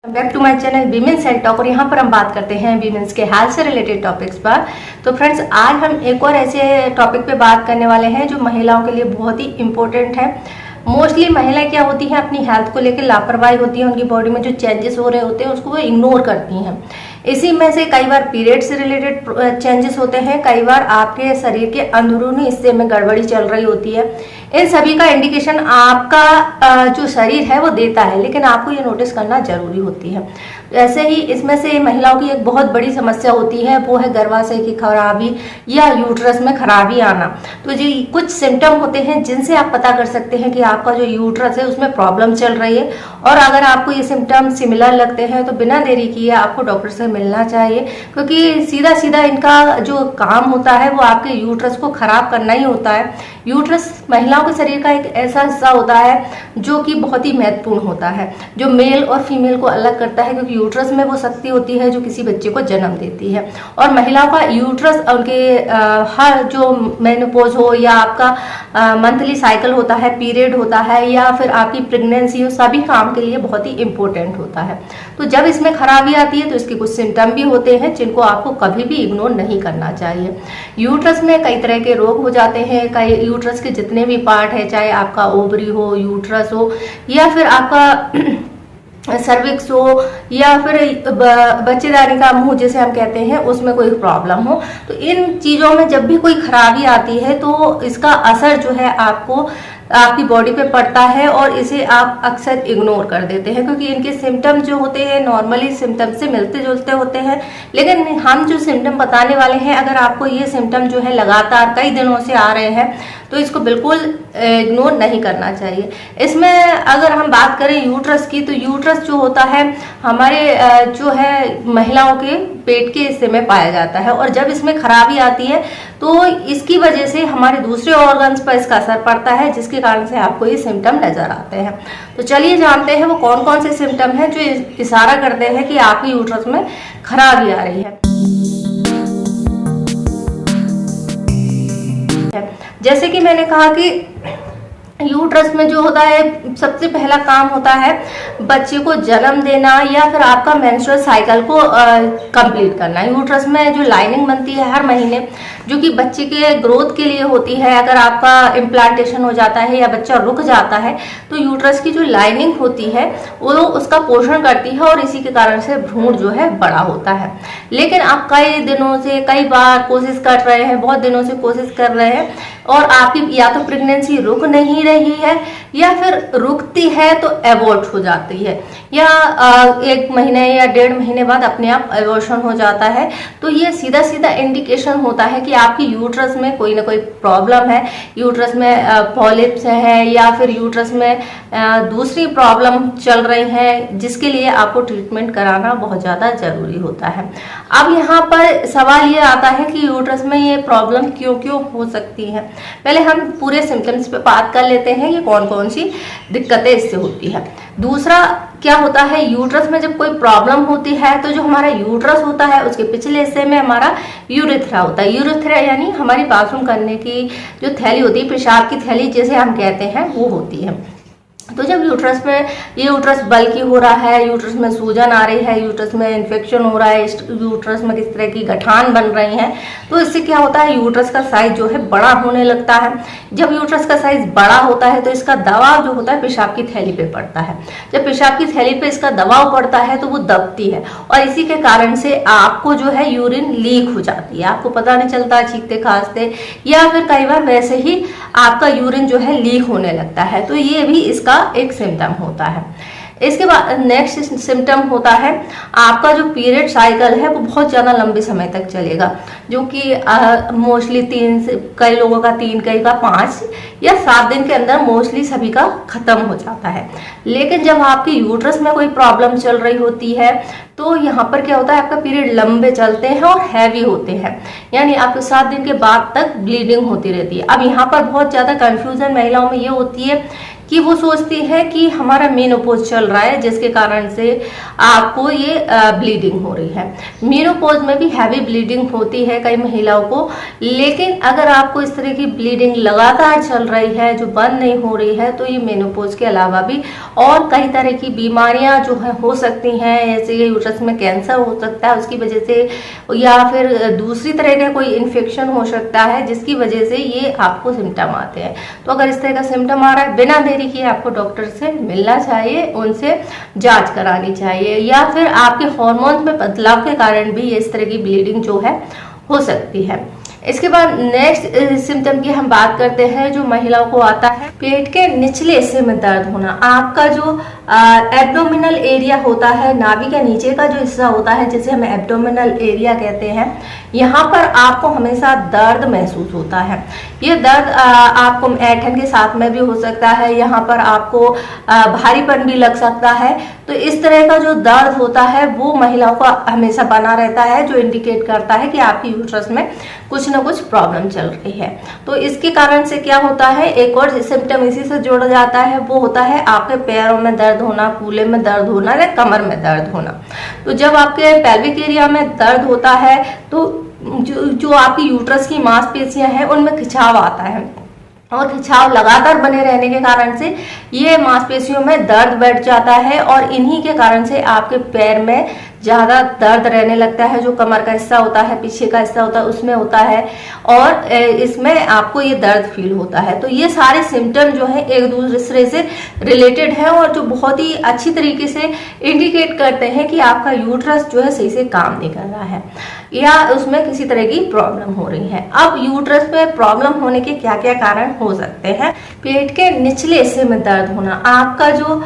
Back to my channel women's and talk. और यहाँ पर हम बात करते हैं वीमेंस के हेल्थ से रिलेटेड टॉपिक्स पर। तो फ्रेंड्स, आज हम एक और ऐसे टॉपिक पे बात करने वाले हैं जो महिलाओं के लिए बहुत ही इम्पोर्टेंट है। मोस्टली महिलाएं क्या होती हैं, अपनी हेल्थ को लेकर लापरवाही होती है, उनकी बॉडी में जो चेंजेस हो रहे होते हैं उसको वो इग्नोर करती हैं। इसी में से कई बार पीरियड से रिलेटेड चेंजेस होते हैं, कई बार आपके शरीर के अंदरूनी हिस्से में गड़बड़ी चल रही होती है। इन सभी का इंडिकेशन आपका जो शरीर है वो देता है, लेकिन आपको ये नोटिस करना जरूरी होती है। ऐसे ही इसमें से महिलाओं की एक बहुत बड़ी समस्या होती है, वो है गर्भाशय की खराबी या यूट्रस में खराबी आना। तो जी कुछ सिम्टम होते हैं जिनसे आप पता कर सकते हैं कि आपका जो यूट्रस है उसमें प्रॉब्लम चल रही है। और अगर आपको ये सिम्टम सिमिलर लगते हैं तो बिना देरी किए आपको डॉक्टर से मिलना चाहिए, क्योंकि सीधा सीधा इनका जो काम होता है वो आपके यूट्रस को खराब करना ही होता है। यूट्रस महिलाओं के शरीर का एक ऐसा हिस्सा होता है जो कि बहुत ही महत्वपूर्ण होता है, जो मेल और फीमेल को अलग करता है, क्योंकि यूट्रस में वो शक्ति होती है जो किसी बच्चे को जन्म देती है। और महिलाओं का यूट्रस उनके हर जो मेनोपॉज हो या आपका मंथली साइकिल होता है, पीरियड होता है या फिर आपकी प्रेगनेंसी हो, सभी काम के लिए बहुत ही इंपॉर्टेंट होता है। तो जब इसमें खराबी आती है तो इसके कुछ सिम्टम भी होते हैं जिनको आपको कभी भी इग्नोर नहीं करना चाहिए। यूट्रस में कई तरह के रोग हो जाते हैं। कई यूट्रस के जितने भी पार्ट है, चाहे आपका ओवरी हो, यूट्रस हो या फिर आपका सर्विक्स हो या फिर बच्चेदानी का मुंह जिसे हम कहते हैं उसमें कोई प्रॉब्लम हो, तो इन चीज़ों में जब भी कोई खराबी आती है तो इसका असर जो है आपको आपकी बॉडी पे पड़ता है और इसे आप अक्सर इग्नोर कर देते हैं, क्योंकि इनके सिम्टम जो होते हैं नॉर्मली सिम्टम से मिलते जुलते होते हैं। लेकिन हम जो सिम्टम बताने वाले हैं, अगर आपको ये सिम्टम जो है लगातार कई दिनों से आ रहे हैं तो इसको बिल्कुल इग्नोर नहीं करना चाहिए। इसमें अगर हम बात करें यूट्रस की, तो यूट्रस जो होता है हमारे जो है महिलाओं के पेट के हिस्से में पाया जाता है, और जब इसमें खराबी आती है तो इसकी वजह से हमारे दूसरे ऑर्गन्स पर इसका असर पड़ता है, जिसके कारण से आपको ये सिम्टम नजर आते हैं। तो चलिए जानते हैं वो कौन कौन से सिम्टम हैं जो इशारा करते हैं कि आपके यूट्रस में खराबी आ रही है। जैसे कि मैंने कहा कि यूट्रस में जो होता है सबसे पहला काम होता है बच्चे को जन्म देना या फिर आपका मेंस्ट्रुअल साइकिल को कंप्लीट करना। यूट्रस में जो लाइनिंग बनती है हर महीने, जो कि बच्चे के ग्रोथ के लिए होती है, अगर आपका इम्प्लांटेशन हो जाता है या बच्चा रुक जाता है तो यूट्रस की जो लाइनिंग होती है वो उसका पोषण करती है और इसी के कारण से भ्रूण जो है बड़ा होता है। लेकिन आप कई दिनों से कई बार कोशिश कर रहे हैं, बहुत दिनों से कोशिश कर रहे हैं और आपकी या तो प्रेगनेंसी रुक नहीं रही है या फिर रुकती है तो एबॉर्ट हो जाती है, या 1 महीने या 1.5 महीने बाद अपने आप एबॉर्शन हो जाता है। तो ये सीधा सीधा इंडिकेशन होता है कि आपकी यूट्रस में कोई ना कोई प्रॉब्लम है, यूट्रस में पॉलिप्स है या फिर यूट्रस में दूसरी प्रॉब्लम चल रही है, जिसके लिए आपको ट्रीटमेंट कराना बहुत ज़्यादा ज़रूरी होता है। अब यहाँ पर सवाल ये आता है कि यूट्रस में ये प्रॉब्लम क्यों क्यों हो सकती है। पहले हम पूरे सिम्टम्स पे बात कर लेते हैं कि कौन कौन सी दिक्कतें इससे होती है। दूसरा क्या होता है, यूट्रस में जब कोई प्रॉब्लम होती है तो जो हमारा यूट्रस होता है उसके पिछले हिस्से में हमारा यूरेथ्रा होता है। यूरेथ्रा यानी हमारी बाथरूम करने की जो थैली होती है, पेशाब की थैली जिसे हम कहते हैं, वो होती है। तो जब यूट्रस में ये यूट्रस बल्की हो रहा है, यूट्रस में सूजन आ रही है, यूट्रस में इन्फेक्शन हो रहा है, यूट्रस में किस तरह की गठान बन रही हैं, तो इससे क्या होता है यूट्रस का साइज जो है बड़ा होने लगता है। जब यूट्रस का साइज बड़ा होता है तो इसका दबाव जो होता है पेशाब की थैली पे पड़ता है। जब पेशाब की थैली पे इसका दबाव पड़ता है तो वो दबती है और इसी के कारण से आपको जो है यूरिन लीक हो जाती है, आपको पता नहीं चलता, चीखते खांसते या फिर कई बार वैसे ही आपका यूरिन जो है लीक होने लगता है। तो ये भी इसका एक सिम्टम होता है। इसके बाद नेक्स्ट सिम्टम होता है आपका जो पीरियड साइकिल है वो बहुत ज़्यादा लंबे समय तक चलेगा, जो कि मोस्टली 3 से कई लोगों का 3, कई का 5 या 7 दिन के अंदर मोस्टली सभी का खत्म हो जाता है। लेकिन जब आपके यूट्रस में कोई प्रॉब्लम चल रही होती है तो यहाँ पर क्या होता है, आपका पीरियड लंबे चलते हैं और हैवी होते हैं, यानी आपको 7 दिन के बाद तक ब्लीडिंग होती रहती है। अब यहाँ पर बहुत ज़्यादा कंफ्यूजन महिलाओं में ये होती है कि वो सोचती है कि हमारा मेनोपॉज चल रहा है जिसके कारण से आपको ये ब्लीडिंग हो रही है। मेनोपॉज में भी हैवी ब्लीडिंग होती है कई महिलाओं को, लेकिन अगर आपको इस तरह की ब्लीडिंग लगातार चल रही है जो बंद नहीं हो रही है, तो ये मेनोपॉज के अलावा भी और कई तरह की बीमारियां जो है हो सकती हैं। जैसे यूट्रस में कैंसर हो सकता है उसकी वजह से, या फिर दूसरी तरह का कोई इन्फेक्शन हो सकता है जिसकी वजह से ये आपको सिम्टम आते हैं। तो अगर इस तरह का सिम्टम आ रहा है, बिना देरी किए आपको डॉक्टर से मिलना चाहिए, उनसे जांच करानी चाहिए। या फिर आपके हार्मोन्स में बदलाव के कारण भी इस तरह की ब्लीडिंग जो है हो सकती है। इसके बाद नेक्स्ट सिम्टम की हम बात करते हैं जो महिलाओं को आता है पेट के निचले हिस्से में दर्द होना। आपका जो एब्डोमिनल एरिया होता है, नाभि के नीचे का जो हिस्सा होता है जिसे हम एब्डोमिनल एरिया कहते हैं, यहाँ पर आपको हमेशा दर्द महसूस होता है। ये दर्द आपको ऐंठन के साथ में भी हो सकता है, यहाँ पर आपको भारीपन भी लग सकता है। तो इस तरह का जो दर्द होता है वो महिलाओं का हमेशा बना रहता है, जो इंडिकेट करता है कि आपकी यूट्रस में कुछ ना कुछ प्रॉब्लम चल रही है। तो इसके कारण से क्या होता है, एक और सिम्टम इसी से जोड़ा जाता है, वो होता है आपके पैरों में दर्द होना, कूल्हे में दर्द होना या कमर में दर्द होना। तो जब आपके पेल्विक एरिया में दर्द होता है तो जो आपकी यूट्रस की मांसपेशियां हैं उनमें खिंचाव आता है, और खिंचाव लगातार बने रहने के कारण से ये मांसपेशियों में दर्द बैठ जाता है, और इन्हीं के कारण से आपके पैर में ज़्यादा दर्द रहने लगता है। जो कमर का हिस्सा होता है, पीछे का हिस्सा होता है, उसमें होता है, और इसमें आपको ये दर्द फील होता है। तो ये सारे सिम्टम जो हैं एक दूसरे से रिलेटेड हैं और जो बहुत ही अच्छी तरीके से इंडिकेट करते हैं कि आपका यूट्रस जो है सही से काम नहीं कर रहा है या उसमें किसी तरह की प्रॉब्लम हो रही है। अब यूट्रस में प्रॉब्लम होने के क्या क्या कारण हो सकते हैं। पेट के निचले हिस्से में दर्द होना। आपका जो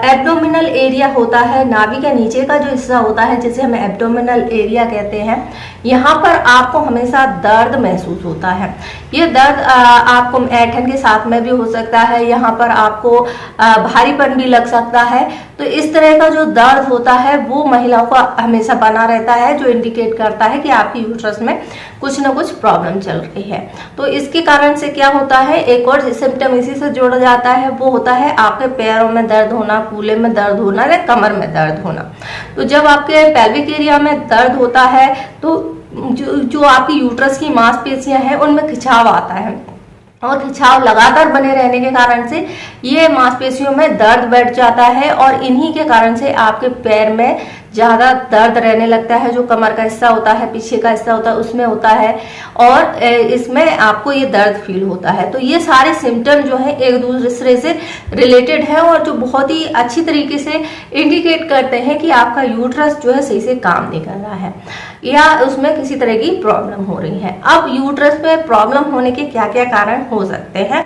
एब्डोमिनल एरिया होता है, नाभि के नीचे का जो हिस्सा होता है जिसे हम एब्डोमिनल एरिया कहते हैं, यहाँ पर आपको हमेशा दर्द महसूस होता है। ये दर्द आपको ऐंठन के साथ में भी हो सकता है, यहाँ पर आपको भारीपन भी लग सकता है। तो इस तरह का जो दर्द होता है वो महिलाओं का हमेशा बना रहता है, जो इंडिकेट करता है कि आपकी यूट्रस में कुछ ना कुछ प्रॉब्लम चल रही है। तो इसके कारण से क्या होता है, एक और सिम्टम इसी से जोड़ा जाता है, वो होता है आपके पैरों में दर्द होना, कूल्हे में दर्द होना या कमर में दर्द होना। तो जब आपके पेल्विक एरिया में दर्द होता है तो जो आपकी यूट्रस की मांसपेशियां हैं उनमें खिंचाव आता है, और खिंचाव लगातार बने रहने के कारण से ये मांसपेशियों में दर्द बैठ जाता है, और इन्हीं के कारण से आपके पैर में ज़्यादा दर्द रहने लगता है। जो कमर का हिस्सा होता है, पीछे का हिस्सा होता है, उसमें होता है, और इसमें आपको ये दर्द फील होता है। तो ये सारे सिम्टम जो हैं एक दूसरे से रिलेटेड हैं और जो बहुत ही अच्छी तरीके से इंडिकेट करते हैं कि आपका यूट्रस जो है सही से काम नहीं कर रहा है या उसमें किसी तरह की प्रॉब्लम हो रही है। अब यूट्रस में प्रॉब्लम होने के क्या क्या कारण हो सकते हैं।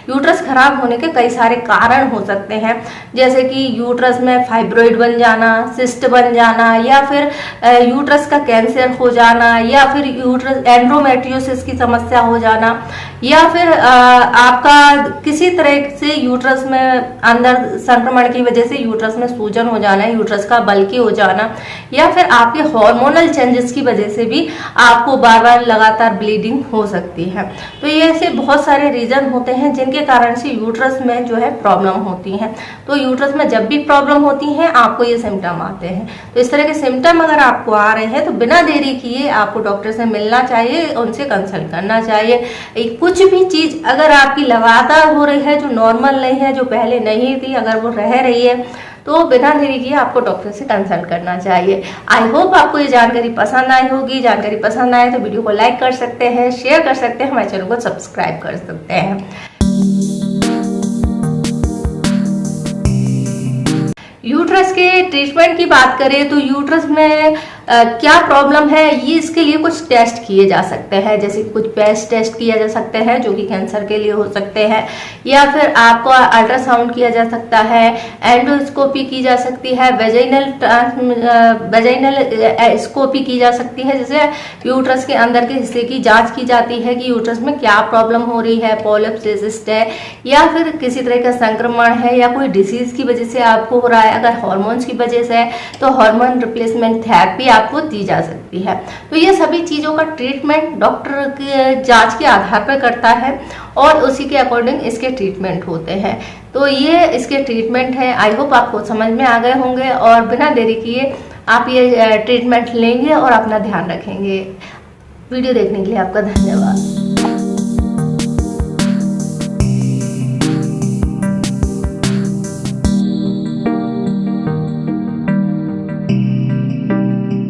यूट्रस खराब होने के कई सारे कारण हो सकते हैं, जैसे कि यूट्रस में फाइब्रॉइड बन जाना, सिस्ट बन जाना, या फिर यूट्रस का कैंसर हो जाना, या फिर यूट्रस एंड्रोमेट्रियोसिस की समस्या हो जाना, या फिर आपका किसी तरह से यूट्रस में अंदर संक्रमण की वजह से यूट्रस में सूजन हो जाना, यूट्रस का बल्कि हो जाना, या फिर आपके हार्मोनल चेंजेस की वजह से भी आपको बार बार लगातार ब्लीडिंग हो सकती है। तो ये ऐसे बहुत सारे रीजन होते हैं जिनके कारण से यूट्रस में जो है प्रॉब्लम होती है। तो यूट्रस में जब भी प्रॉब्लम होती है आपको ये सिम्टम आते हैं। तो इस तरह के सिम्टम अगर आपको आ रहे हैं तो बिना देरी किए आपको डॉक्टर से मिलना चाहिए, उनसे कंसल्ट करना चाहिए। कुछ भी चीज अगर आपकी लगातार हो रही है जो नॉर्मल नहीं है, जो पहले नहीं थी, अगर वो रह रही है तो बिना देरी किए आपको डॉक्टर से कंसल्ट करना चाहिए। आई होप आपको ये जानकारी पसंद आई होगी। जानकारी पसंद आए तो वीडियो को लाइक कर सकते हैं, शेयर कर सकते हैं, हमारे चैनल को सब्सक्राइब कर सकते हैं। यूट्रस के ट्रीटमेंट की बात करें तो यूट्रस में क्या प्रॉब्लम है, ये इसके लिए कुछ टेस्ट किए जा सकते हैं, जैसे कुछ पैच टेस्ट किया जा सकते हैं जो कि कैंसर के लिए हो सकते हैं, या फिर आपको अल्ट्रासाउंड किया जा सकता है, एंडोस्कोपी की जा सकती है, वेजाइनल स्कोपी की जा सकती है, जैसे यूट्रस के अंदर के हिस्से की जांच की जाती है कि यूट्रस में क्या प्रॉब्लम हो रही है, पॉलिप, सिस्ट है, या फिर किसी तरह का संक्रमण है, या कोई डिसीज की वजह से आपको हो रहा है। अगर हार्मोन्स की वजह से है तो हार्मोन रिप्लेसमेंट थेरेपी आपको दी जा सकती है। तो ये सभी चीज़ों का ट्रीटमेंट डॉक्टर की जांच के आधार पर करता है और उसी के अकॉर्डिंग इसके ट्रीटमेंट होते हैं। तो ये इसके ट्रीटमेंट है। आई होप आपको समझ में आ गए होंगे और बिना देरी किए आप ये ट्रीटमेंट लेंगे और अपना ध्यान रखेंगे। वीडियो देखने के लिए आपका धन्यवाद।